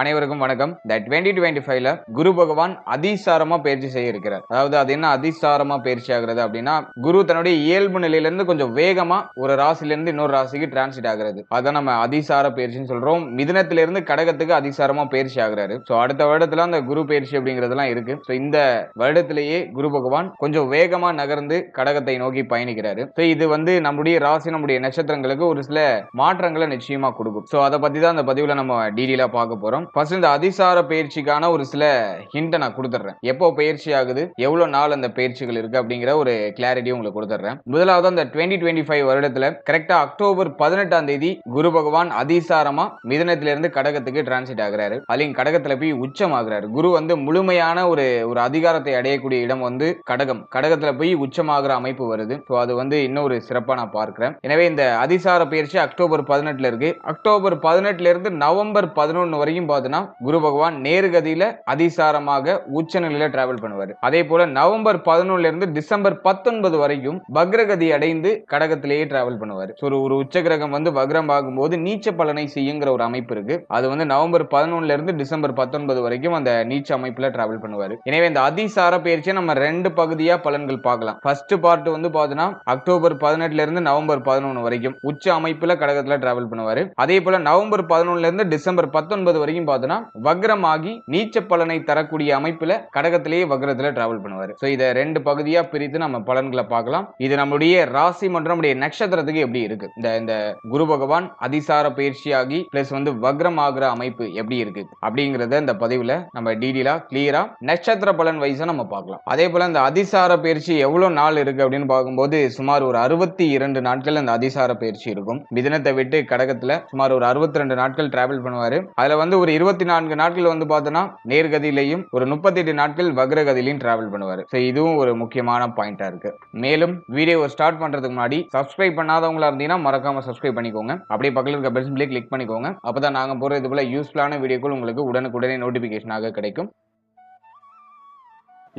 அனைவருக்கும் வணக்கம். இந்த 2025ல குரு பகவான் அதிசாரமா பயிற்சி செய்ய இருக்கிறார். அதாவது அது என்ன அதிசாரமா பயிற்சி ஆகிறது அப்படின்னா, குரு தன்னுடைய இயல்பு நிலையிலிருந்து கொஞ்சம் வேகமா ஒரு ராசியிலிருந்து இன்னொரு ராசிக்கு டிரான்சிட் ஆகிறது. அதான் நம்ம அதிசார பயிற்சின்னு சொல்றோம். மிதுனத்திலிருந்து கடகத்துக்கு அதிசாரமா பயிற்சி ஆகிறாரு. சோ அடுத்த வருடத்துல அந்த குரு பயிற்சி அப்படிங்கிறதெல்லாம் இருக்கு. சோ இந்த வருடத்திலேயே குரு பகவான் கொஞ்சம் வேகமா நகர்ந்து கடகத்தை நோக்கி பயணிக்கிறாரு. சோ இது நம்முடைய ராசி, நம்முடைய நட்சத்திரங்களுக்கு ஒரு சில மாற்றங்களை நிச்சயமா கொடுக்கும். சோ அதை பத்தி தான் அந்த பதிவுல நம்ம டீடெயிலா பார்க்க போறோம். ஃபர்ஸ்ட் இந்த அதிசார பயிற்சிக்கான ஒரு சில ஹிண்ட் நான் கொடுத்துறேன். எப்போ பயிற்சி ஆகுது, எவ்வளவு நாள் அந்த பயிற்சிகள் இருக்கு அப்படிங்கிற ஒரு கிளாரிட்டி உங்களுக்கு கொடுத்துறேன். முதலாவது அந்த 2025 வருடத்துல கரெக்டா அக்டோபர் 18ஆம் தேதி குரு பகவான் அதிசாரமா மிதுனத்திலிருந்து கடகத்துக்கு டிரான்சிட் ஆகிறாரு. அதுலயும் கடகத்துல போய் உச்சம் ஆகிறாரு. குரு முழுமையான ஒரு அதிகாரத்தை அடையக்கூடிய இடம் கடகம். கடகத்துல போய் உச்சமாகிற அமைப்பு வருது. அது இன்னொரு சிறப்பா நான் பார்க்கிறேன். எனவே இந்த அதிசார பயிற்சி அக்டோபர் 18ல இருக்கு. அக்டோபர் 18ல இருந்து நவம்பர் 11 வரைக்கும் பார்த்தீங்கன்னா குரு பகவான் நேர்கதியில அதிசாரமாக உச்ச நிலையில டிராவல் பண்ணுவார். அதே போல நவம்பர் 11ல இருந்து டிசம்பர் 19 வரைக்கும் வக்ரகதி அடைந்து கடகத்திலேயே டிராவல் பண்ணுவார். ஒரு உச்ச கிரகம் வக்ரம் ஆகும்போது நீச்ச பலனை செய்யுங்கிற ஒரு அமைப்பு இருக்கு. அது நவம்பர் 11ல இருந்து டிசம்பர் 19 வரைக்கும் அந்த நீச்ச அமைப்புல டிராவல் பண்ணுவார். எனவே இந்த அதிசார பயிற்சியை நம்ம ரெண்டு பகுதியா பலன்கள் பார்க்கலாம். ஃபர்ஸ்ட் பார்ட் பார்த்தீங்கன்னா அக்டோபர் 18ல இருந்து நவம்பர் 11 வரைக்கும் உச்ச அமைப்புல கடகத்துல டிராவல் பண்ணுவாரு. அதே போல நவம்பர் 11ல இருந்து டிசம்பர் 19 வரைக்கும் பார்த்தோன்னா வக்ரமாகி நீச்ச பலனை தரக்கூடிய அமைப்புல கடகத்திலேயே வக்ரத்துல டிராவல் பண்ணுவாரு. சோ இத ரெண்டு பகுதியா பிரித்து நம்ம பலன்களை பார்க்கலாம். இது நம்முடைய ராசி மற்றும் நம்முடைய நட்சத்திரத்துக்கு எப்படி இருக்கு, இந்த குரு பகவான் அதிசார பயிற்சியாகி பிளஸ் வக்ரம் ஆகிற அமைப்பு எப்படி இருக்கு அப்படிங்கறத இந்த பதிவுல நம்ம டீடெயிலா கிளியரா நட்சத்திர பலன் வைஸா நம்ம பார்க்கலாம். அதே போல இந்த அதிசார பயிற்சி எவ்வளவு நாள் இருக்கு அப்படின்னு பார்க்கும்போது சுமார் ஒரு 62 நாட்கள் அந்த அதிசார பயிற்சி இருக்கும். மிதுனத்தை விட்டு கடகத்துல சுமார் ஒரு 62 நாட்கள் டிராவல் பண்ணுவாரு. அதுல ஒரு 24 நாட்கள் பார்த்தோன்னா நேர்கதியிலையும் ஒரு 38 நாட்கள் வக்ரகதியிலையும் டிராவல் பண்ணுவாரு. இதுவும் ஒரு முக்கியமான பாயிண்டா இருக்கு. மேலும் வீடியோ ஸ்டார்ட் பண்றதுக்கு முன்னாடி சப்ஸ்கிரைப் பண்ணாதவங்களா இருந்தீங்கன்னா மறக்காம சப்ஸ்கிரைப் பண்ணிக்கோங்க. அப்படியே பக்கத்துல இருக்க பெல் சிம்பலை கிளிக் பண்ணிக்கோங்க. அப்பதான் நாங்க போற இது போல யூஸ்ஃபுல்லான வீடியோக்கள் உங்களுக்கு உடனுக்குடனே நோட்டிபிகேஷனாக கிடைக்கும்.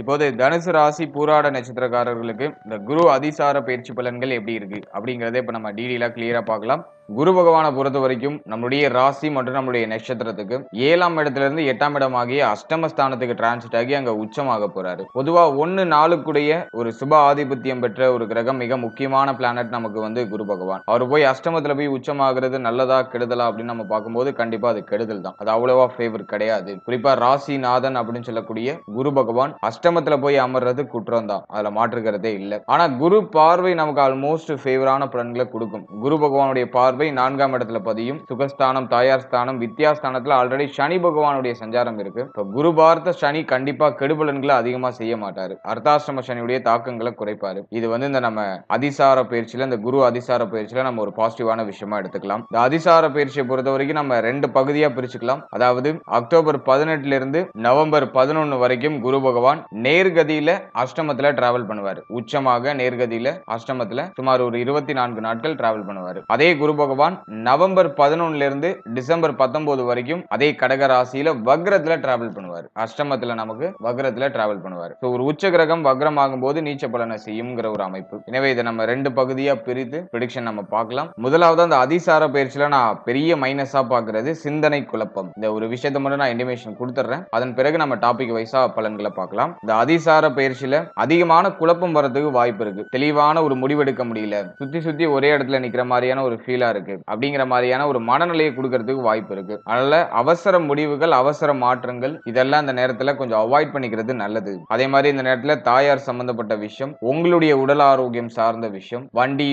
இப்போது தனுசு ராசி பூராட நட்சத்திரக்காரர்களுக்கு இந்த குரு அதிசார பயிற்சி பலன்கள் எப்படி இருக்கு அப்படிங்கறத இப்ப நம்ம டீடெயிலா கிளியரா பார்க்கலாம். குரு பகவானை பொறுத்த வரைக்கும் நம்முடைய ராசி மற்றும் நம்முடைய நட்சத்திரத்துக்கு 7ஆம் இடத்துல இருந்து 8ஆம் இடம் ஆகிய அஷ்டமஸ்தானத்துக்கு டிரான்சிட் ஆகி அங்க உச்சமாக போறாரு. பொதுவா 1-4 ஒரு சுப ஆதிபத்தியம் பெற்ற ஒரு கிரகம், மிக முக்கியமான பிளானட் நமக்கு குரு பகவான். அவர் போய் அஷ்டமத்துல போய் உச்சமாகிறது நல்லதா கெடுதலா அப்படின்னு நம்ம பார்க்கும்போது கண்டிப்பா அது கெடுதல் தான். அது அவ்வளவா ஃபேவர் கிடையாது. குறிப்பா ராசிநாதன் அப்படின்னு சொல்லக்கூடிய குரு பகவான் அஷ்டமத்துல போய் அமர்றது குற்றம் தான், அதுல மாற்றுக்கிறதே இல்லை. ஆனா குரு பார்வை நமக்கு ஆல்மோஸ்ட் ஃபேவரான பலன்களை கொடுக்கும். குரு பகவானுடைய பார்வை 4ஆம் இடத்துல பதியும். சுகஸ்தானம், தாயார் ஸ்தானம், வித்யாஸ்தானத்துல ஆல்ரெடி சனி பகவானுடைய சஞ்சாரம் இருக்கு. குரு பார்த்த சனி கண்டிப்பா கெடுபலன்களை அதிகமா செய்ய மாட்டாரு. அர்த்தாசிரம சனியுடைய தாக்கங்களை குறைப்பாரு. இது இந்த நம்ம அதிசார பயிற்சியில, இந்த குரு அதிசார பயிற்சியில நம்ம ஒரு பாசிட்டிவான விஷயமா எடுத்துக்கலாம். இந்த அதிசார பயிற்சியை பொறுத்த வரைக்கும் நம்ம ரெண்டு பகுதியா பிரிச்சுக்கலாம். அதாவது அக்டோபர் 18ல இருந்து நவம்பர் 11 வரைக்கும் குரு பகவான் நேர்கதியில அஷ்டமத்துல டிராவல் பண்ணுவாரு. உச்சமாக நேர்கதியில அஷ்டமத்துல சுமார் ஒரு 24 நாட்கள் டிராவல் பண்ணுவாரு. அதே குரு பகவான் நவம்பர் 11ல இருந்து டிசம்பர் 19 வரைக்கும் அதே கடக ராசியில வக்ரத்துல டிராவல் பண்ணுவார். அஷ்டமத்துல நமக்கு வக்ரத்துல டிராவல் பண்ணுவார். ஒரு உச்ச கிரகம் வக்ரம் ஆகும்போது நீச்ச பலனை செய்யும்ங்கிற ஒரு அமைப்பு. எனவே இதை நம்ம ரெண்டு பகுதியா பிரித்து ப்ரெடிக்ஷன் நம்ம பார்க்கலாம். முதலாவது அந்த அதிசார பயிற்சியில நான் பெரிய மைனஸா பார்க்கிறது சிந்தனை குழப்பம். இந்த ஒரு விஷயத்தை மட்டும் நான் இன்டிமேஷன் கொடுத்துறேன். அதன் பிறகு நம்ம டாபிக் வைஸா பலன்களை பார்க்கலாம். இந்த அதிசார பயிற்சியில அதிகமான குழப்பம் வரதுக்கு வாய்ப்பு இருக்கு. தெளிவான ஒரு முடிவெடுக்க முடியல, சுத்தி ஒரே இடத்துல நிக்கிற மாதிரியான ஒரு ஃபீலா இருக்கு அப்படிங்கிற மாதிரியான ஒரு மனநிலையை கொடுக்கிறதுக்கு வாய்ப்பு இருக்கு. அதனால அவசர முடிவுகள், அவசர மாற்றங்கள் இதெல்லாம் இந்த நேரத்துல கொஞ்சம் அவாய்ட் பண்ணிக்கிறது நல்லது. அதே மாதிரி இந்த நேரத்துல தாயார் சம்பந்தப்பட்ட விஷயம், உங்களுடைய உடல் ஆரோக்கியம் சார்ந்த விஷயம், வண்டி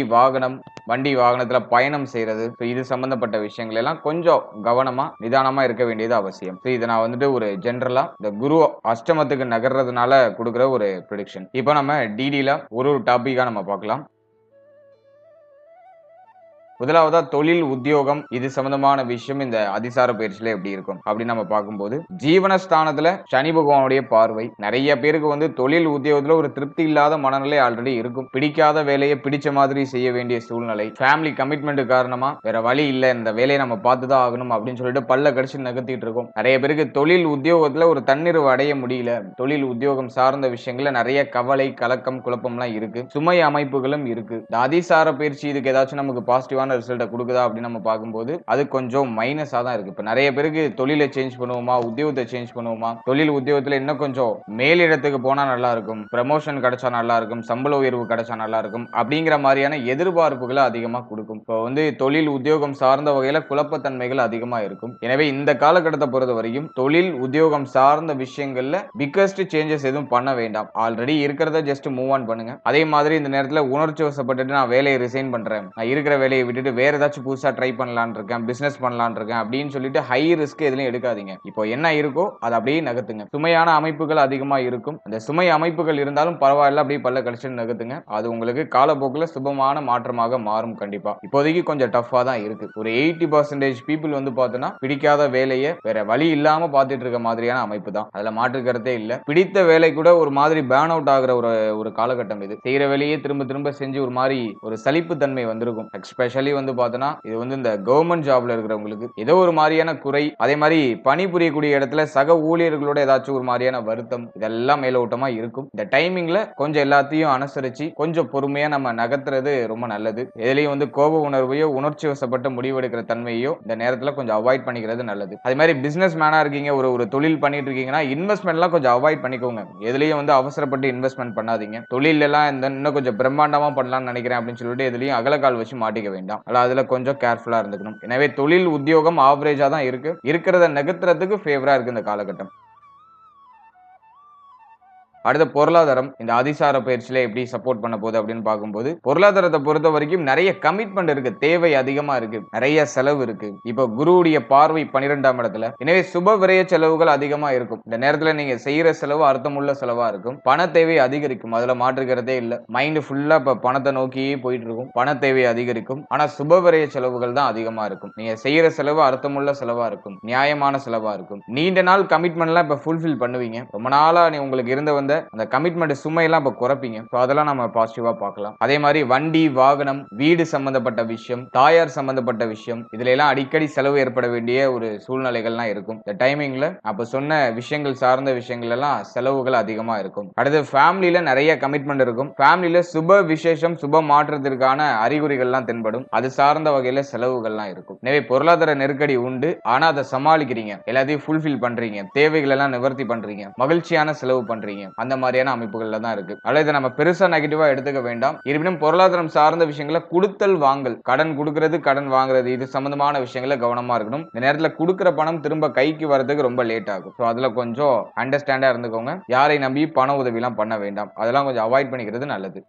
வாகனத்துல பயணம் செய்யறது, இது சம்பந்தப்பட்ட விஷயங்கள் எல்லாம் கொஞ்சம் கவனமா நிதானமா இருக்க வேண்டியது அவசியம். இதை நான் ஒரு ஜெனரலா இந்த குரு அஷ்டமத்துக்கு நகர்றதுனால கொடுக்கிற ஒரு ப்ரெடிக்ஷன். இப்போ நம்ம டீடெயிலா ஒரு டாபிக்கா நம்ம பார்க்கலாம். முதலாவதா தொழில், உத்தியோகம் இது சம்பந்தமான விஷயம் இந்த அதிசார பயிற்சியில எப்படி இருக்கும் அப்படின்னு நம்ம பார்க்கும்போது, ஜீவனஸ்தானத்துல சனி பகவானுடைய பார்வை நிறைய பேருக்கு தொழில் உத்தியோகத்துல ஒரு திருப்தி இல்லாத மனநிலை ஆல்ரெடி இருக்கும். பிடிக்காத வேலையை பிடிச்ச மாதிரி செய்ய வேண்டிய சூழ்நிலை, ஃபேமிலி கமிட்மெண்ட் காரணமா வேற வழி இல்லை, இந்த வேலையை நம்ம பார்த்துதான் ஆகணும் அப்படின்னு சொல்லிட்டு பல்ல கடிச்சு நகர்த்திட்டு இருக்கோம். நிறைய பேருக்கு தொழில் உத்தியோகத்துல ஒரு தன்னிறைவு அடைய முடியல. தொழில் உத்தியோகம் சார்ந்த விஷயங்கள்ல நிறைய கவலை, கலக்கம், குழப்பம்லாம் இருக்கு. சுமை அமைப்புகளும் இருக்கு. இந்த அதிசார பயிற்சி இதுக்கு ஏதாச்சும் நமக்கு பாசிட்டிவான பாசிட்டிவான ரிசல்ட்டை கொடுக்குதா அப்படின்னு நம்ம பார்க்கும்போது அது கொஞ்சம் மைனஸா தான் இருக்கு. இப்ப நிறைய பேருக்கு தொழிலை சேஞ்ச் பண்ணுவோமா, உத்தியோகத்தை சேஞ்ச் பண்ணுவோமா, தொழில் உத்தியோகத்துல இன்னும் கொஞ்சம் மேலிடத்துக்கு போனா நல்லா இருக்கும், ப்ரமோஷன் கிடைச்சா நல்லா இருக்கும், சம்பள உயர்வு கிடைச்சா நல்லா இருக்கும் அப்படிங்கிற மாதிரியான எதிர்பார்ப்புகளை அதிகமா கொடுக்கும். இப்போ வந்து தொழில் உத்தியோகம் சார்ந்த வகையில குழப்பத்தன்மைகள் அதிகமா இருக்கும். எனவே இந்த காலகட்டத்தை பொறுத்த வரைக்கும் தொழில் உத்தியோகம் சார்ந்த விஷயங்கள்ல பிக்கஸ்ட் சேஞ்சஸ் எதுவும் பண்ண வேண்டாம். ஆல்ரெடி இருக்கிறத ஜஸ்ட் மூவ் ஆன் பண்ணுங்க. அதே மாதிரி இந்த நேரத்துல உணர்ச்சி வசப்பட்டுட்டு நான் வேலையை ரிசைன் பண்றேன், நான் இருக்கிற வேலையை விட்டுட்டு வேற ஏதாச்சும் புதுசா ட்ரை பண்ணலாம்னு இருக்கேன், பிசினஸ் பண்ணலாம்னு இருக்கேன் அப்படின்னு சொல்லிட்டு ஹை ரிஸ்க் எதுலையும் எடுக்காதீங்க. இப்போ என்ன இருக்கோ அதை அப்படியே நகர்த்துங்க. சுமையான அமைப்புகள் அதிகமா இருக்கும், அந்த சுமை அமைப்புகள் இருந்தாலும் பரவாயில்ல, அப்படியே பல்ல கடிச்சு நகர்த்துங்க. அது உங்களுக்கு காலப்போக்கில் சுபமான மாற்றமாக மாறும். கண்டிப்பா இப்போதைக்கு கொஞ்சம் டஃபா தான் இருக்கு. ஒரு 80% பீப்புள் வந்து பார்த்தோன்னா பிடிக்காத வேலையை வேற வழி இல்லாம பார்த்துட்டு இருக்க மாதிரியான அமைப்பு தான். அதுல மாற்று கருத்தே இல்ல. பிடித்த வேலை கூட ஒரு மாதிரி பேர்ன் அவுட் ஆகிற ஒரு காலகட்டம் இது. செய்யற வேலையே திரும்ப திரும்ப செஞ்சு ஒரு மாதிரி ஒரு சலிப்பு தன்மை வந்திருக்கும். எஸ்பெஷலி வந்து பார்த்தோன்னா இது வந்து இந்த கவர்மெண்ட் ஜாப்ல இருக்கிறவங்களுக்கு ஏதோ ஒரு மாதிரியான குறை, அதே மாதிரி பணிபுரியக்கூடிய இடத்துல சக ஊழியர்களோட ஏதாச்சும் ஒரு மாதிரியான வருத்தம், இதெல்லாம் மேலோட்டமா இருக்கும். இந்த டைமிங்ல கொஞ்சம் எல்லாத்தையும் அனுசரிச்சு கொஞ்சம் பொறுமையா நம்ம நகர்த்துறது ரொம்ப நல்லது. எதுலயும் வந்து கோப உணர்வையோ உணர்ச்சி வசப்பட்ட முடிவெடுக்கிற தன்மையோ இந்த நேரத்துல கொஞ்சம் அவாய்ட் பண்ணிக்கிறது நல்லது. அதே மாதிரி பிசினஸ் மேனா இருக்கீங்க, ஒரு தொழில் பண்ணிட்டு இருக்கீங்கன்னா இன்வெஸ்ட்மெண்ட்லாம் கொஞ்சம் அவாய்ட் பண்ணிக்கோங்க. எதுலயும் வந்து அவசரப்பட்டு இன்வெஸ்ட்மெண்ட் பண்ணாதீங்க. தொழில் எல்லாம் இன்னும் கொஞ்சம் பிரம்மாண்டமா பண்ணலாம்னு நினைக்கிறேன் அப்படின்னு சொல்லிட்டு எதுலயும் அகலக்கால் வச்சு மாட்டிக்க வேண்டாம். அதுல கொஞ்சம் கேர்ஃபுல்லா இருந்துக்கணும். எனவே தொழில் உத்தியோகம் ஆவரேஜா தான் இருக்கு. இருக்கிறத நகர்த்துறதுக்கு ஃபேவரா இருக்கு இந்த காலகட்டம். அடுத்த பொருளாதாரம் இந்த அதிசார பயிற்சியில எப்படி சப்போர்ட் பண்ண போகுது அப்படின்னு பார்க்கும்போது, பொருளாதாரத்தை பொறுத்த வரைக்கும் நிறைய கமிட்மெண்ட் இருக்கு, தேவை அதிகமா இருக்கு, நிறைய செலவு இருக்கு. இப்போ குருவுடைய பார்வை 12ஆம் இடத்துல, எனவே சுப விரய செலவுகள் அதிகமா இருக்கும். இந்த நேரத்துல நீங்க செய்யற செலவு அர்த்தமுள்ள செலவா இருக்கும். பண தேவை அதிகரிக்கும், அதுல மாற்றுக்கிறதே இல்ல. மைண்ட் ஃபுல்லா இப்ப பணத்தை நோக்கியே போயிட்டு இருக்கும். பண தேவை அதிகரிக்கும், ஆனா சுப விரய செலவுகள் தான் அதிகமா இருக்கும். நீங்க செய்யற செலவு அர்த்தமுள்ள செலவா இருக்கும், நியாயமான செலவா இருக்கும். நீண்ட நாள் கமிட்மெண்ட்லாம் இப்ப ஃபுல்ஃபில் பண்ணுவீங்க. ரொம்ப நாளா உங்களுக்கு இருந்த வந்த அந்த கமிட்மெண்ட் சுமையெல்லாம் இப்ப குறைப்பீங்க. அதெல்லாம் நம்ம பாசிட்டிவா பார்க்கலாம். அதே மாதிரி வண்டி வாகனம் வீடு சம்பந்தப்பட்ட விஷயம், தாயார் சம்பந்தப்பட்ட விஷயம், இதுல எல்லாம் அடிக்கடி செலவு ஏற்பட வேண்டிய ஒரு சூழ்நிலைகள்லாம் இருக்கும். இந்த டைமிங்ல அப்ப சொன்ன விஷயங்கள் சார்ந்த விஷயங்கள் எல்லாம் செலவுகள் அதிகமா இருக்கும். அடுத்து ஃபேமிலியில நிறைய கமிட்மெண்ட் இருக்கும். ஃபேமிலியில சுப விசேஷம் சுப மாற்றத்திற்கான அறிகுறிகள்லாம் தென்படும். அது சார்ந்த வகையில செலவுகள்லாம் இருக்கும். எனவே பொருளாதார நெருக்கடி உண்டு, ஆனா அதை சமாளிக்கிறீங்க, எல்லாத்தையும் ஃபுல்ஃபில் பண்றீங்க, தேவைகள் எல்லாம் நிவர்த்தி பண்றீங்க, மகிழ்ச்சியான செலவு பண்றீங்க. அந்த மாதிரியான அமைப்புகள்ல தான் இருக்கு. அதனால இதை நம்ம பெருசா நெகட்டிவா எடுத்துக்க வேண்டாம். இருப்பினும் பொருளாதாரம் சார்ந்த விஷயங்களை கொடுத்தல் வாங்கல், கடன் கொடுக்கிறது கடன் வாங்குறது, இது சம்பந்தமான விஷயங்கள கவனமா இருக்கணும். இந்த நேரத்துல கொடுக்கிற பணம் திரும்ப கைக்கு வரதுக்கு ரொம்ப லேட் ஆகும். அதுல கொஞ்சம் அண்டர்ஸ்டாண்டா இருந்துக்கோங்க. யாரை நம்பி பண உதவி எல்லாம் பண்ண வேண்டாம். அதெல்லாம் கொஞ்சம் அவாய்ட் பண்ணிக்கிறது நல்லது.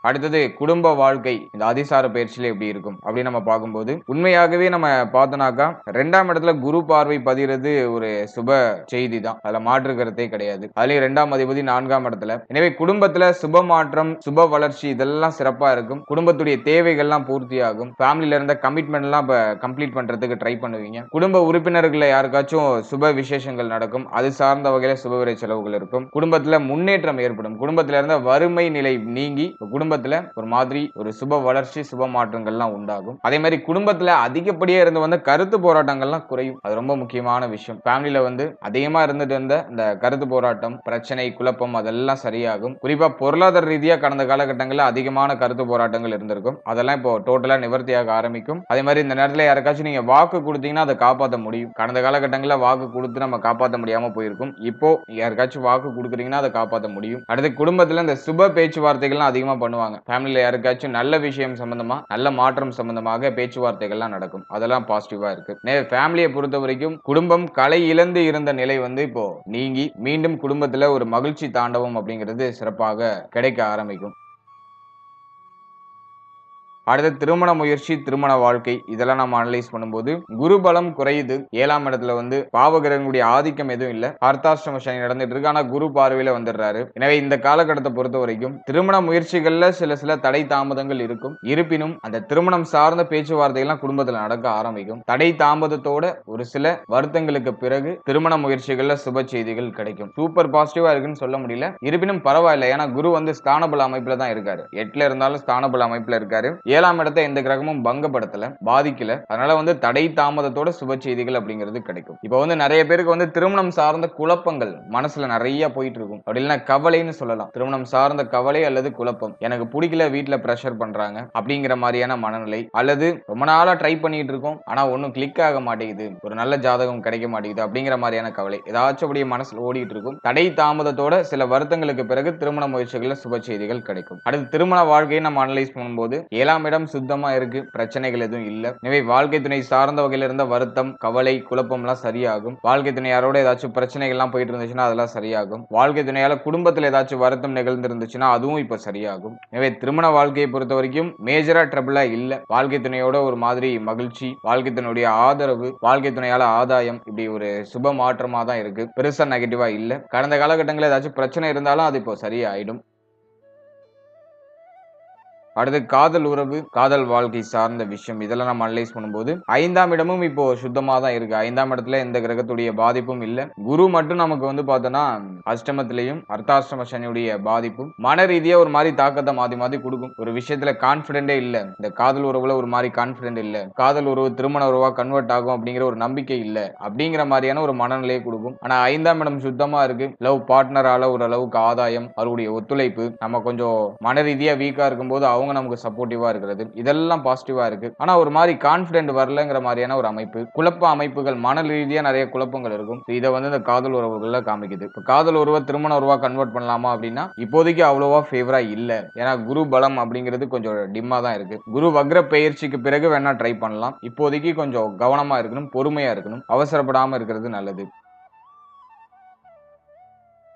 அடுத்தது குடும்ப வாழ்க்கை இந்த அதிசார பயிற்சியில எப்படி இருக்கும் அப்படின்னு நம்ம பார்க்கும்போது, உண்மையாகவே நம்ம பார்த்தோம்னாக்கா 2ஆம் இடத்துல குரு பார்வை பதிகிறது ஒரு சுப செய்தி தான். அதுல மாற்று கருத்தே கிடையாது. அதுலயும் 2ஆம் அதிபதி 4ஆம் இடத்துல. எனவே குடும்பத்துல சுப மாற்றம் சுப வளர்ச்சி இதெல்லாம் சிறப்பா இருக்கும். குடும்பத்துடைய தேவைகள்லாம் பூர்த்தி ஆகும். ஃபேமிலில இருந்த கமிட்மெண்ட் எல்லாம் இப்ப கம்ப்ளீட் பண்றதுக்கு ட்ரை பண்ணுவீங்க. குடும்ப உறுப்பினர்கள் யாருக்காச்சும் சுப விசேஷங்கள் நடக்கும், அது சார்ந்த வகையில சுபவிரை செலவுகள் இருக்கும். குடும்பத்துல முன்னேற்றம் ஏற்படும். குடும்பத்துல இருந்த வறுமை நிலை நீங்கி குடும்பத்துல ஒரு மாதிரி ஒரு சுப வளர்ச்சி சுப மாற்றங்கள்லாம் உண்டாகும். அதே மாதிரி குடும்பத்துல அதிகப்படியே இருந்து வந்த கருத்து போராட்டங்கள்லாம் குறையும். அது ரொம்ப முக்கியமான விஷயம். ஃபேமிலில வந்து அதிகமா இருந்துட்டு வந்த இந்த கருத்து போராட்டம் பிரச்சனை குழப்பம் அதெல்லாம் சரியாகும். குறிப்பா பொருளாதார ரீதியா கடந்த காலகட்டங்களில் அதிகமான கருத்து போராட்டங்கள் இருந்திருக்கும். அதெல்லாம் இப்போ டோட்டலா நிவர்த்தியாக ஆரம்பிக்கும். அதே மாதிரி இந்த நேரத்துல யாருக்காச்சும் நீங்க வாக்கு கொடுத்தீங்கன்னா அதை காப்பாற்ற முடியும். கடந்த காலகட்டங்களில் வாக்கு கொடுத்து நம்ம காப்பாற்ற முடியாம போயிருக்கும். இப்போ யாருக்காச்சும் வாக்கு கொடுக்குறீங்கன்னா அதை காப்பாற்ற முடியும். அடுத்து குடும்பத்துல இந்த சுப பேச்சுவார்த்தைகள்லாம் அதிகமா பண்ணுவாங்க. ஃபேமிலில யாருக்காச்சும் நல்ல விஷயம் சம்பந்தமா நல்ல மாற்றம் சம்பந்தமாக பேச்சுவார்த்தைகள்லாம் நடக்கும். அதெல்லாம் பாசிட்டிவா இருக்கு. ஃபேமிலியை பொறுத்த வரைக்கும் குடும்பம் கலை இழந்து இருந்த நிலை வந்து இப்போ நீங்கி மீண்டும் குடும்பத்துல ஒரு மகிழ்ச்சி தாண்டவம் அப்படிங்கிறது சிறப்பாக கிடைக்க ஆரம்பிக்கும். அடுத்த திருமண முயற்சி திருமண வாழ்க்கை இதெல்லாம் நம்ம அனலைஸ் பண்ணும்போது குரு பலம் குறையுது. 7ஆம் இடத்துல வந்து பாவகிரகங்களுடைய ஆதிக்கம் எதுவும் இல்ல, அர்த்தாஷ்டம சனி நடந்துட்டு இருக்கு. ஆனா குரு பார்வையில வந்துடுறாரு. எனவே இந்த காலகட்டத்தை பொறுத்த வரைக்கும் திருமண முயற்சிகள்ல சில தடை தாமதங்கள் இருக்கும். இருப்பினும் அந்த திருமணம் சார்ந்த பேச்சுவார்த்தைகள்லாம் குடும்பத்துல நடக்க ஆரம்பிக்கும். தடை தாமதத்தோட ஒரு சில வருத்தங்களுக்கு பிறகு திருமண முயற்சிகள்ல சுப செய்திகள் கிடைக்கும். சூப்பர் பாசிட்டிவா இருக்குன்னு சொல்ல முடியல, இருப்பினும் பரவாயில்ல. ஏன்னா குரு வந்து ஸ்தானபல அமைப்புல தான் இருக்காரு. 8ல இருந்தாலும் ஸ்தானபல அமைப்புல இருக்காரு. 7ஆம் இடத்தை எந்த கிரகமும் பங்கப்படுத்தல, பாதிக்கல. அதனால வந்து தடை தாமதத்தோட சுப செய்திகள் அப்படிங்கிறது கிடைக்கும். இப்போ வந்து நிறைய பேருக்கு வந்து திருமணம் சார்ந்த குழப்பங்கள் மனசுல நிறைய போயிட்டு இருக்கும். அப்படி இல்லைன்னா கவலைன்னு சொல்லலாம். திருமணம் சார்ந்த கவலை அல்லது குழப்பம். எனக்கு பிடிக்கல, வீட்டுல பிரஷர் பண்றாங்க அப்படிங்கிற மாதிரியான மனநிலை, அல்லது ரொம்ப நாளா ட்ரை பண்ணிட்டு இருக்கோம் ஆனா ஒன்னும் கிளிக் ஆக மாட்டேங்குது, ஒரு நல்ல ஜாதகம் கிடைக்க மாட்டேங்குது அப்படிங்கிற மாதிரியான கவலை ஏதாச்சும் அப்படியே மனசுல ஓடிட்டு இருக்கும். தடை தாமதத்தோட சில வருத்தங்களுக்கு பிறகு திருமண முயற்சிகள்ல சுப செய்திகள் கிடைக்கும். அடுத்து திருமண வாழ்க்கையை நம்ம அனலைஸ் பண்ணும்போது 7ஆம் இடம் சுத்தமா இருக்கு, பிரச்சனைகள் எதுவும் இல்ல. எனவே வாழ்க்கை துணை சார்ந்த வகையில இருந்த வருத்தம், கவலை, குழப்பம் எல்லாம் சரியாகும். வாழ்க்கை துணையாரோட ஏதாச்சும் பிரச்சனைகள் எல்லாம் போயிட்டு இருந்துச்சுன்னா அதெல்லாம் சரியாகும். வாழ்க்கை துணையால குடும்பத்தில் ஏதாச்சும் வருத்தம் நிகழ்ந்து இருந்துச்சுன்னா அதுவும் இப்ப சரியாகும். எனவே திருமண வாழ்க்கையை பொறுத்த வரைக்கும் மேஜரா ட்ரபிளா இல்ல. வாழ்க்கை துணையோட ஒரு மாதிரி மகிழ்ச்சி, வாழ்க்கை துணையுடைய ஆதரவு, வாழ்க்கை துணையால ஆதாயம், இப்படி ஒரு சுப மாற்றமா தான் இருக்கு. பெருசா நெகட்டிவா இல்ல. கடந்த காலகட்டங்களில் ஏதாச்சும் பிரச்சனை இருந்தாலும் அது இப்போ சரியாயிடும். அடுத்து காதல் உறவு, காதல் வாழ்க்கை சார்ந்த விஷயம் இதெல்லாம் நம்ம அனலைஸ் பண்ணும்போது 5ஆம் இடமும் இப்போ சுத்தமா தான் இருக்கு. 5ஆம் இடத்துல எந்த கிரகத்துடைய பாதிப்பும் இல்ல. குரு மட்டும் நமக்கு வந்து பார்த்தோன்னா அஷ்டமத்திலையும் அர்த்தாஷ்டம சனியுடைய பாதிப்பும் மன ரீதியா ஒரு மாதிரி தாக்கத்தை மாத்தி மாத்தி கொடுக்கும். ஒரு விஷயத்துல கான்பிடென்டே இல்ல, இந்த காதல் உறவுல ஒரு மாதிரி கான்பிடென்ட் இல்ல, காதல் உறவு திருமண உறவா கன்வெர்ட் ஆகும் அப்படிங்கிற ஒரு நம்பிக்கை இல்ல, அப்படிங்கிற மாதிரியான ஒரு மனநிலையை கொடுக்கும். ஆனா 5ஆம் இடம் சுத்தமா இருக்கு. லவ் பார்ட்னரால ஒரு அளவுக்கு ஆதாயம், அவருடைய ஒத்துழைப்பு, நம்ம கொஞ்சம் மன ரீதியா வீக்கா இருக்கும்போது அவங்க நமக்கு சப்போர்ட்டிவா இருக்கிறது, இதெல்லாம் பாசிட்டிவா இருக்கு. ஆனா ஒரு மாதிரி கான்பிடென்ட் வரலங்கிற மாதிரியான ஒரு அமைப்பு, குழப்ப அமைப்புகள், மன ரீதியா நிறைய குழப்பங்கள் இருக்கும். இதை வந்து இந்த காதல் உறவுகள்ல காமிக்குது. இப்ப காதல் உறவை திருமண உறவா கன்வெர்ட் பண்ணலாமா அப்படின்னா இப்போதைக்கு அவ்வளவா ஃபேவரா இல்ல. ஏன்னா குரு பலம் அப்படிங்கிறது கொஞ்சம் டிம்மா தான் இருக்கு. குரு வக்ர பெயர்ச்சிக்கு பிறகு வேணா ட்ரை பண்ணலாம். இப்போதைக்கு கொஞ்சம் கவனமா இருக்கணும், பொறுமையா இருக்கணும், அவசரப்படாம இருக்கிறது நல்லது.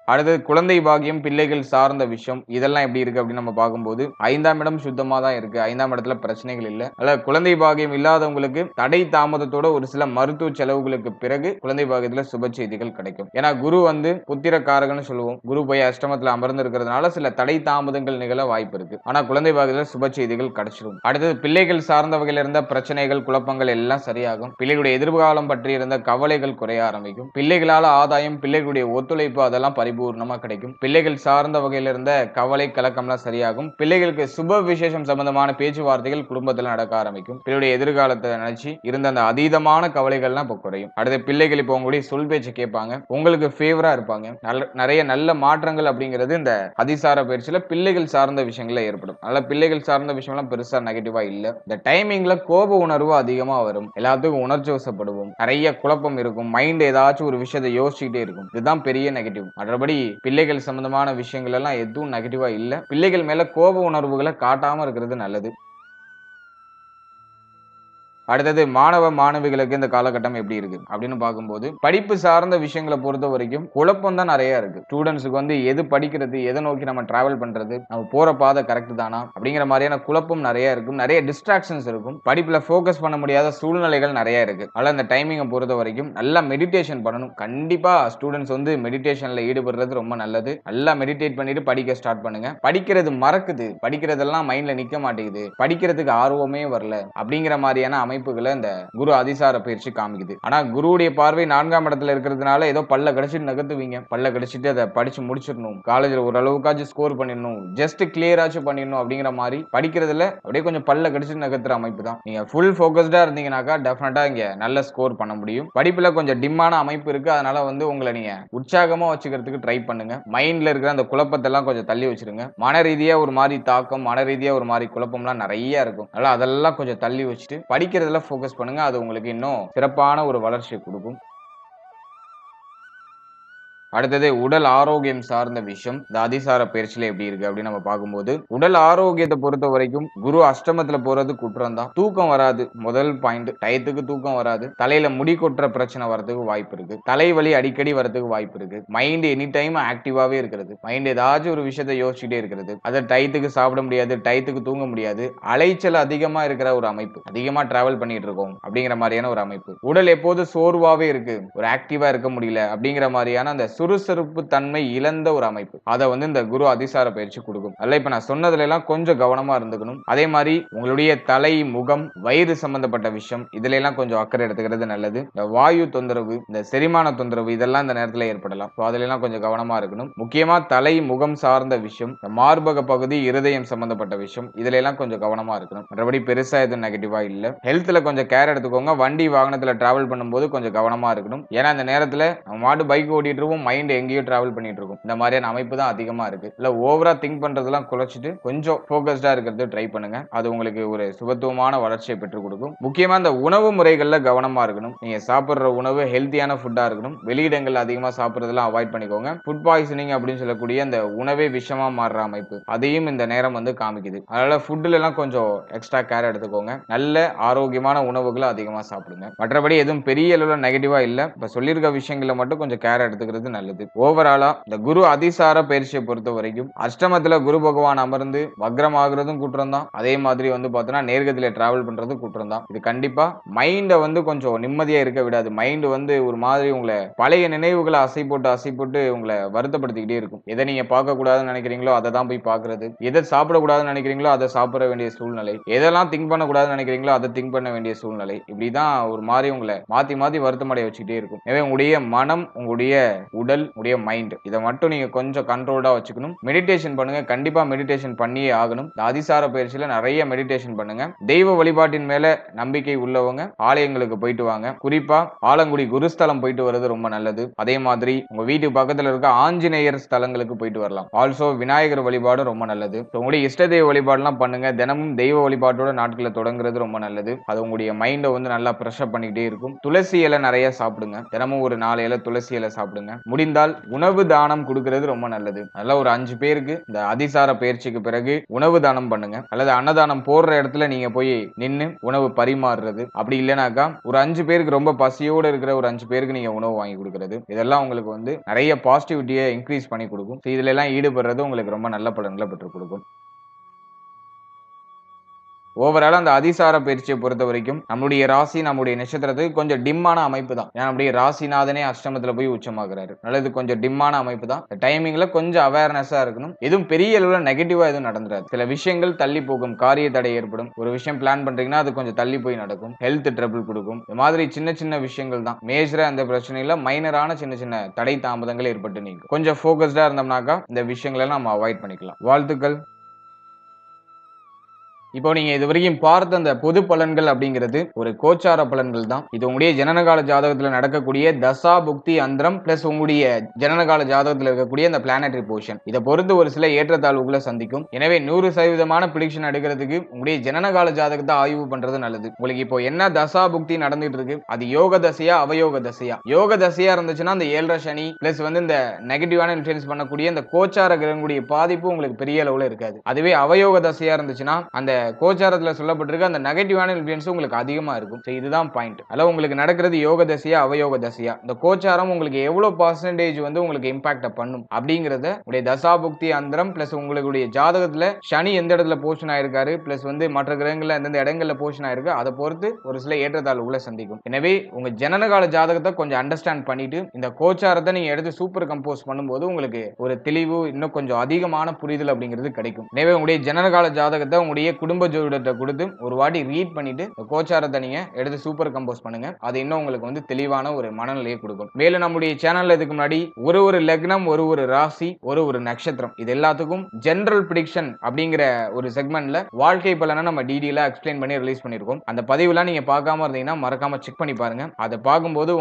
அடுத்தது குழந்தை பாக்கியம், பிள்ளைகள் சார்ந்த விஷயம் இதெல்லாம் எப்படி இருக்கு அப்படின்னு நம்ம பார்க்கும்போது 5ஆம் இடம் சுத்தமா தான் இருக்கு. 5ஆம் இடத்துல பிரச்சனைகள் இல்ல. அல்ல குழந்தை பாக்கியம் இல்லாதவங்களுக்கு தடை தாமதத்தோட ஒரு சில மருத்துவ செலவுகளுக்கு பிறகு குழந்தை பாக்கியத்துல சுப செய்திகள் கிடைக்கும். ஏன்னா குரு வந்து புத்திரக்காரகன்னு சொல்லுவோம். குரு போய் அஷ்டமத்துல அமர்ந்து இருக்கிறதுனால சில தடை தாமதங்கள் நிகழ வாய்ப்பு இருக்கு. ஆனா குழந்தை பாக்கியத்துல சுப செய்திகள் கிடைச்சிடும். அடுத்தது பிள்ளைகள் சார்ந்த வகையில இருந்த பிரச்சனைகள், குழப்பங்கள் எல்லாம் சரியாகும். பிள்ளைகளுடைய எதிர்காலம் பற்றி இருந்த கவலைகள் குறைய ஆரம்பிக்கும். பிள்ளைகளால ஆதாயம், பிள்ளைகளுடைய ஒத்துழைப்பு அதெல்லாம் பூர்ணமா கிடைக்கும். பிள்ளைகள் சார்ந்த வகையில இருந்த கவலை கலக்கம்லாம் சரியாகும். பிள்ளைகளுக்கு சுப விசேஷம் சம்பந்தமான பேச்சுவார்த்தைகள் குடும்பத்தில் நடக்க ஆரம்பிக்கும். பிள்ளையுடைய எதிர்காலத்தை நினைச்சு இருந்த அந்த அதீதமான கவலைகள்லாம் இப்ப குறையும். அடுத்த பிள்ளைகள் இப்போ உங்களுடைய சொல் பேச்சு கேட்பாங்க, உங்களுக்கு ஃபேவரா இருப்பாங்க. நிறைய நல்ல மாற்றங்கள் அப்படிங்கிறது இந்த அதிசார பயிற்சியில பிள்ளைகள் சார்ந்த விஷயங்கள ஏற்படும். அதனால பிள்ளைகள் சார்ந்த விஷயம்லாம் பெருசா நெகட்டிவா இல்ல. இந்த டைமிங்ல கோப உணர்வு அதிகமா வரும், எல்லாத்துக்கும் உணர்ச்சி வசப்படுவோம், நிறைய குழப்பம் இருக்கும், மைண்ட் ஏதாச்சும் ஒரு விஷயத்தை யோசிச்சுட்டே இருக்கும். இதுதான் பெரிய நெகட்டிவ். மற்றபடி பிள்ளைகள் சம்பந்தமான விஷயங்கள் எல்லாம் எதுவும் நெகட்டிவா இல்ல. பிள்ளைகள் மேல கோப உணர்வுகளை காட்டாம இருக்கிறது நல்லது. அடுத்தது மாணவ மாணவிகளுக்கு இந்த காலகட்டம் எப்படி இருக்கு அப்படின்னு பார்க்கும்போது படிப்பு சார்ந்த விஷயங்களை பொறுத்த வரைக்கும் குழப்பம் தான் நிறைய இருக்கு. ஸ்டூடெண்ட்ஸுக்கு வந்து எது படிக்கிறது, எதை நோக்கி நம்ம டிராவல் பண்றது, நம்ம போற பாதை கரெக்ட் தானா அப்படிங்கிற மாதிரியான குழப்பம் நிறைய இருக்கும். நிறைய டிஸ்ட்ராக்ஷன்ஸ் இருக்கும். படிப்புல ஃபோக்கஸ் பண்ண முடியாத சூழ்நிலைகள் நிறைய இருக்கு. அதனால இந்த டைமிங்கை பொறுத்த வரைக்கும் நல்லா மெடிடேஷன் பண்ணணும். கண்டிப்பா ஸ்டூடெண்ட்ஸ் வந்து மெடிடேஷன்ல ஈடுபடுறது ரொம்ப நல்லது. நல்லா மெடிடேட் பண்ணிட்டு படிக்க ஸ்டார்ட் பண்ணுங்க. படிக்கிறது மறக்குது, படிக்கிறதெல்லாம் மைண்ட்ல நிக்க மாட்டேங்குது, படிக்கிறதுக்கு ஆர்வமே வரல அப்படிங்கிற மாதிரியான அமைப்புகளை இந்த குரு அதிசார பயிற்சி காமிக்குது. ஆனா குருவுடைய பார்வை 4ஆம் இடத்துல இருக்கிறதுனால ஏதோ பல்ல கடிச்சிட்டு நகர்த்துவீங்க, பல்ல கடிச்சிட்டு அதை படிச்சு முடிச்சிடணும், காலேஜ்ல ஓரளவுக்காச்சும் ஸ்கோர் பண்ணிடணும், ஜஸ்ட் கிளியராச்சும் பண்ணிடணும் அப்படிங்கிற மாதிரி படிக்கிறதுல அப்படியே கொஞ்சம் பல்ல கடிச்சிட்டு நகர்த்துற அமைப்பு தான். நீங்க ஃபுல் ஃபோக்கஸ்டா இருந்தீங்கன்னாக்கா டெஃபினட்டா இங்க நல்ல ஸ்கோர் பண்ண முடியும். படிப்புல கொஞ்சம் டிம்மான அமைப்பு இருக்கு. அதனால வந்து உங்களை நீங்க உற்சாகமா வச்சுக்கிறதுக்கு ட்ரை பண்ணுங்க. மைண்ட்ல இருக்கிற அந்த குழப்பத்தை எல்லாம் கொஞ்சம் தள்ளி வச்சிருங்க. மன ரீதியா ஒரு மாதிரி தாக்கம், மன ரீதியா ஒரு மாதிரி குழப்பம்லாம் நிறைய இருக்கும். அதனால அதெல்லாம் கொஞ்சம் தள்ளி வச்சுட்டு படிக்கிறதுல ஃபோக்கஸ் பண்ணுங்க. அது உங்களுக்கு இன்னும் சிறப்பான ஒரு வளர்ச்சியை கொடுக்கும். அடுத்தது உடல் ஆரோக்கியம் சார்ந்த விஷயம் இந்த அதிசார பயிற்சியில எப்படி இருக்கு அப்படின்னு நம்ம பார்க்கும்போது உடல் ஆரோக்கியத்தை பொறுத்த வரைக்கும் குரு அஷ்டமத்துல போறது குற்றம் தான். தூக்கம் வராது, முதல் பாயிண்ட். டயத்துக்கு தூக்கம் வராது. தலையில முடி கொட்டுற பிரச்சனை வரதுக்கு வாய்ப்பு இருக்கு. தலைவலி அடிக்கடி வரதுக்கு வாய்ப்பு இருக்கு. மைண்ட் எனி டைம் ஆக்டிவாவே இருக்கிறது. மைண்ட் ஏதாச்சும் ஒரு விஷயத்தை யோசிச்சுட்டே இருக்கிறது. அதை டயத்துக்கு சாப்பிட முடியாது, டயத்துக்கு தூங்க முடியாது. அலைச்சல் அதிகமா இருக்கிற ஒரு அமைப்பு. அதிகமா டிராவல் பண்ணிட்டு இருக்கோம் அப்படிங்கிற மாதிரியான ஒரு அமைப்பு. உடல் எப்போது சோர்வாவே இருக்கு, ஒரு ஆக்டிவா இருக்க முடியல அப்படிங்கிற மாதிரியான அந்த சுறுசுறுப்பு தன்மை இழந்த ஒரு அமைப்பு அதை வந்து இந்த குரு அதிசார பயிற்சி கொடுக்கும். அதெல்லாம் இப்ப நான் சொன்னதுல எல்லாம் கொஞ்சம் கவனமா இருந்துக்கணும். அதே மாதிரி உங்களுடைய தலை, முகம், வயிறு சம்பந்தப்பட்ட விஷயம் இதுல எல்லாம் கொஞ்சம் அக்கறை எடுத்துக்கிறது நல்லது. இந்த வாயு தொந்தரவு, இந்த செரிமான தொந்தரவு இதெல்லாம் இந்த நேரத்துல ஏற்படலாம். அதுல எல்லாம் கொஞ்சம் கவனமா இருக்கணும். முக்கியமா தலை, முகம் சார்ந்த விஷயம், மார்பக பகுதி, இருதயம் சம்பந்தப்பட்ட விஷயம் இதுல எல்லாம் கொஞ்சம் கவனமா இருக்கணும். மற்றபடி பெருசா எதுவும் நெகட்டிவா இல்ல. ஹெல்த்ல கொஞ்சம் கேர் எடுத்துக்கோங்க. வண்டி வாகனத்துல டிராவல் பண்ணும்போது கொஞ்சம் கவனமா இருக்கணும். ஏன்னா இந்த நேரத்துல நம்ம மாட்டு பைக் ஓட்டிட்டு இருப்போம், மைண்ட் எங்கேயோ டிராவல் பண்ணிட்டு இருக்கும். இந்த மாதிரியான அமைப்பு தான் அதிகமா இருக்கு. இல்ல ஓவரா திங்க் பண்றதெல்லாம் குறைச்சிட்டு கொஞ்சம் போக்கஸ்டா இருக்கிறது ட்ரை பண்ணுங்க. அது உங்களுக்கு ஒரு சுபத்துவமான வளர்ச்சியை பெற்றுக் கொடுக்கும். முக்கியமா இந்த உணவு முறைகள்ல கவனமா இருக்கணும். நீங்க சாப்பிடுற உணவு ஹெல்த்தியான ஃபுட்டா இருக்கணும். வெளியிடங்கள் அதிகமா சாப்பிடுறதெல்லாம் அவாய்ட் பண்ணிக்கோங்க. ஃபுட் பாய்சனிங் அப்படின்னு சொல்லக்கூடிய அந்த உணவே விஷமா மாறுற அமைப்பு அதையும் இந்த நேரம் வந்து காமிக்குது. அதனால ஃபுட்ல எல்லாம் கொஞ்சம் எக்ஸ்ட்ரா கேர் எடுத்துக்கோங்க. நல்ல ஆரோக்கியமான உணவுகளை அதிகமா சாப்பிடுங்க. மற்றபடி எதுவும் பெரிய அளவுல நெகட்டிவா இல்ல. இப்ப சொல்லியிருக்க விஷயங்களை மட்டும் கொஞ்சம் கேர் எடுத்துக்கிறது நல்லது. ஓவராலா இந்த குரு அதிசார பயிற்சியை பொறுத்த வரைக்கும் அஷ்டமத்துல குரு பகவான் அமர்ந்து வக்ரம் ஆகுறதும் குற்றம் தான். அதே மாதிரி வந்து பாத்தீங்கன்னா நேர்கதியில டிராவல் பண்றது குற்றம் தான். இது கண்டிப்பா மைண்ட வந்து கொஞ்சம் நிம்மதியா இருக்க விடாது. மைண்ட் வந்து ஒரு மாதிரி உங்களை பழைய நினைவுகளை அசை போட்டு உங்களை வருத்தப்படுத்திக்கிட்டே இருக்கும். எதை நீங்க பார்க்க கூடாதுன்னு நினைக்கிறீங்களோ அதை தான் போய் பார்க்கறது, எதை சாப்பிடக்கூடாதுன்னு நினைக்கிறீங்களோ அதை சாப்பிட வேண்டிய சூழ்நிலை, எதெல்லாம் திங்க் பண்ணக்கூடாதுன்னு நினைக்கிறீங்களோ அதை திங்க் பண்ண வேண்டிய சூழ்நிலை, இப்படிதான் ஒரு மாதிரி உங்களை மாத்தி மாத்தி வருத்தமடைய வச்சுக்கிட்டே இருக்கும். எனவே உங்களுடைய மனம், உங்களுடைய உடல், உங்களுடைய மைண்ட் இதை மட்டும் நீங்க கொஞ்சம் கண்ட்ரோல்டா வச்சுக்கணும். மெடிடேஷன் பண்ணுங்க. கண்டிப்பா மெடிடேஷன் பண்ணியே ஆகணும். அதிசார பயிற்சியில நிறைய மெடிடேஷன் பண்ணுங்க. தெய்வ வழிபாட்டின் மேல நம்பிக்கை உள்ளவங்க ஆலயங்களுக்கு போயிட்டு வாங்க. குறிப்பா ஆலங்குடி குருஸ்தலம் போயிட்டு வர்றது ரொம்ப நல்லது. அதே மாதிரி உங்க வீட்டு பக்கத்துல இருக்க ஆஞ்சநேயர் ஸ்தலங்களுக்கு போயிட்டு வரலாம். ஆல்சோ விநாயகர் வழிபாடு ரொம்ப நல்லது. உங்களுடைய இஷ்ட தெய்வ வழிபாடுலாம் பண்ணுங்க. தினமும் தெய்வ வழிபாட்டோட நாட்களை தொடங்குறது ரொம்ப நல்லது. அது உங்களுடைய மைண்டை வந்து நல்லா ப்ரெஷர் பண்ணிக்கிட்டே இருக்கும். துளசி இலை நிறைய சாப்பிடுங்க. தினமும் ஒரு 4 இலை துளசி இலை சாப்பிடுங்க. முடிந்தால் உணவு தானம் கொடுக்கிறது ரொம்ப நல்லது. அதனால ஒரு 5 பேருக்கு இந்த அதிசார பயிற்சிக்கு பிறகு உணவு தானம் பண்ணுங்க. அல்லது அன்னதானம் போடுற இடத்துல நீங்க போய் நின்று உணவு பரிமாறுறது. அப்படி இல்லைனாக்கா ஒரு 5 பேருக்கு ரொம்ப பசியோட இருக்கிற ஒரு 5 பேருக்கு நீங்க உணவு வாங்கி கொடுக்கிறது. இதெல்லாம் உங்களுக்கு வந்து நிறைய பாசிட்டிவிட்டியை இன்க்ரீஸ் பண்ணி கொடுக்கும். இதுல எல்லாம் ஈடுபடுறது உங்களுக்கு ரொம்ப நல்ல பலன்களை பெற்றுக் கொடுக்கும். ஓவரால் அந்த அதிசார பயிற்சியை பொறுத்த வரைக்கும் நம்முடைய ராசி, நம்முடைய நட்சத்திரத்துக்கு கொஞ்சம் டிம்மான அமைப்பு தான். ஏன்னா நம்முடைய ராசிநாதனே அஷ்டமத்துல போய் உச்சமாகிறாரு. நல்லது, கொஞ்சம் டிம்மான அமைப்பு தான். டைமிங்ல கொஞ்சம் அவேர்னஸா இருக்கணும். எதுவும் பெரிய அளவுல நெகட்டிவா எதுவும் நடந்துராது. சில விஷயங்கள் தள்ளி போகும், காரிய தடை ஏற்படும். ஒரு விஷயம் பிளான் பண்றீங்கன்னா அது கொஞ்சம் தள்ளி போய் நடக்கும். ஹெல்த் ட்ரபிள் கொடுக்கும். இந்த மாதிரி சின்ன சின்ன விஷயங்கள் தான். மேஜரா அந்த பிரச்சனையில மைனரான சின்ன சின்ன தடை தாமதங்கள் ஏற்பட்டு நீக்கும். கொஞ்சம் போக்கஸ்டா இருந்தோம்னாக்கா இந்த விஷயங்களை நம்ம அவாய்ட் பண்ணிக்கலாம். வாழ்த்துக்கள். இப்போ நீங்க இது வரைக்கும் பார்த்த அந்த பொது பலன்கள் அப்படிங்கிறது ஒரு கோச்சார பலன்கள் தான். இது உங்களுடைய ஜனனகால ஜாதகத்துல நடக்கக்கூடிய தசா புக்தி அந்தரம் பிளஸ் உங்களுடைய ஜனனகால ஜாதகத்துல இருக்கக்கூடிய அந்த பிளானட்டரி பொசிஷன் இதை பொறுத்து ஒரு சில ஏற்றத்தாழ்வுகளை சந்திக்கும். எனவே 100% பிரிடிக்ஷன் எடுக்கிறதுக்கு உங்களுடைய ஜனனகால ஜாதகத்தை ஆய்வு பண்றது நல்லது. உங்களுக்கு இப்போ என்ன தசா புக்தி நடந்துட்டு இருக்கு, அது யோக தசையா அவயோக தசையா? யோக தசையா இருந்துச்சுன்னா அந்த 7.5 சனி பிளஸ் வந்து இந்த நெகட்டிவான இன்ஃபுளுன்ஸ் பண்ணக்கூடிய அந்த கோச்சார கிரகங்களுடைய பாதிப்பு உங்களுக்கு பெரிய அளவுல இருக்காது. அதுவே அவயோக தசையா இருந்துச்சுன்னா அந்த கோச்சாரத்துல சொல்லப்பட்டிருக்க அந்த நெகட்டிவான இன்ஃப்ளூயன்ஸ் உங்களுக்கு அதிகமா இருக்கும். இதுதான் பாயிண்ட். அதனால உங்களுக்கு நடக்கிறது யோக தசையா அவயோக தசையா, இந்த கோச்சாரம் உங்களுக்கு எவ்வளவு பர்சன்டேஜ் வந்து உங்களுக்கு இம்பாக்ட் பண்ணும் அப்படிங்கறத உடைய தசாபுக்தி அந்தரம் பிளஸ் உங்களுடைய ஜாதகத்துல சனி எந்த இடத்துல போஷன் ஆயிருக்காரு பிளஸ் வந்து மற்ற கிரகங்கள்ல எந்தெந்த இடங்கள்ல போஷன் ஆயிருக்கு அதை பொறுத்து ஒரு சில ஏற்றத்தாழ்வுகளை சந்திக்கும். எனவே உங்க ஜனனகால ஜாதகத்தை கொஞ்சம் அண்டர்ஸ்டாண்ட் பண்ணிட்டு இந்த கோச்சாரத்தை நீங்க எடுத்து சூப்பர் கம்போஸ் பண்ணும்போது உங்களுக்கு ஒரு தெளிவு, இன்னும் கொஞ்சம் அதிகமான புரிதல் அப்படிங்கிறது கிடைக்கும். எனவே உங்களுடைய ஜனனகால ஜாதகத்தை உங்களுடைய குடும்ப ஜோதிடத்தை கொடுத்து ஒரு வாட்டி ரீட் பண்ணிட்டு கோச்சாரத்தை நீங்க எடுத்து சூப்பர் கம்போஸ் பண்ணுங்க. அது இன்னும் உங்களுக்கு வந்து தெளிவான ஒரு மனநிலையை கொடுக்கும். மேலும் நம்முடைய சேனல்ல இதுக்கு முன்னாடி ஒரு லக்னம், ஒரு ராசி, ஒரு நட்சத்திரம் இது எல்லாத்துக்கும் ஜெனரல் பிரிடிக்ஷன் அப்படிங்கிற ஒரு செக்மெண்ட்ல வாழ்க்கை பலனை நம்ம டீடைலா எக்ஸ்பிளைன் பண்ணி ரிலீஸ் பண்ணிருக்கோம். அந்த பதிவுலாம் நீங்க பார்க்காம இருந்தீங்கன்னா மறக்காம செக் பண்ணி பாருங்க. அதை பார்க்கும்போது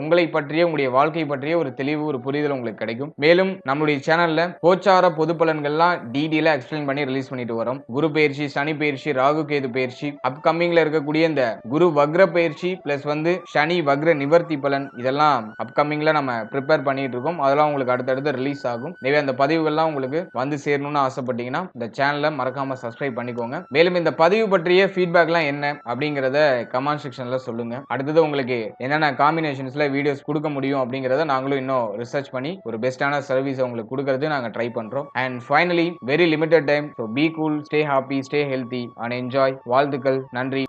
உங்களை பற்றிய உங்களுடைய வாழ்க்கை பற்றிய ஒரு தெளிவு, ஒரு புரிதல் உங்களுக்கு கிடைக்கும். மேலும் நம்முடைய சேனல்ல கோச்சார பொது பலன்கள்லாம் டீடைலா எக்ஸ்பிளைன் பண்ணி ரிலீஸ் பண்ணிட்டு வரோம். குரு பயிற்சி, சனி பயிற்சி, ராகு கேது பயிற்சி, அப்கமிங்ல இருக்கக்கூடிய இந்த குரு வக்ர பயிற்சி பிளஸ் வந்து சனி வக்ர நிவர்த்தி பலன் இதெல்லாம் அப்கமிங்ல நம்ம ப்ரிப்பேர் பண்ணிட்டு இருக்கோம். அதெல்லாம் உங்களுக்கு அடுத்தடுத்து ரிலீஸ் ஆகும். எனவே அந்த பதிவுகள்லாம் உங்களுக்கு வந்து சேரணும்னு ஆசைப்பட்டீங்கன்னா இந்த சேனலை மறக்காம சப்ஸ்கிரைப் பண்ணிக்கோங்க. மேலும் இந்த பதிவு பற்றிய ஃபீட்பேக்லாம் என்ன அப்படிங்கறத கமெண்ட் செக்ஷன்ல சொல்லுங்க. அடுத்தது உங்களுக்கு என்னென்ன காம்பினேஷன்ஸ்ல வீடியோஸ் கொடுக்க முடியும் அப்படிங்கறத நாங்களும் இன்னும் ரிசர்ச் பண்ணி ஒரு பெஸ்டான சர்வீஸ் உங்களுக்கு கொடுக்கறது நாங்க ட்ரை பண்றோம். And finally very limited time, so be cool, stay happy, stay healthy and enjoy. வாழ்த்துக்கள். நன்றி.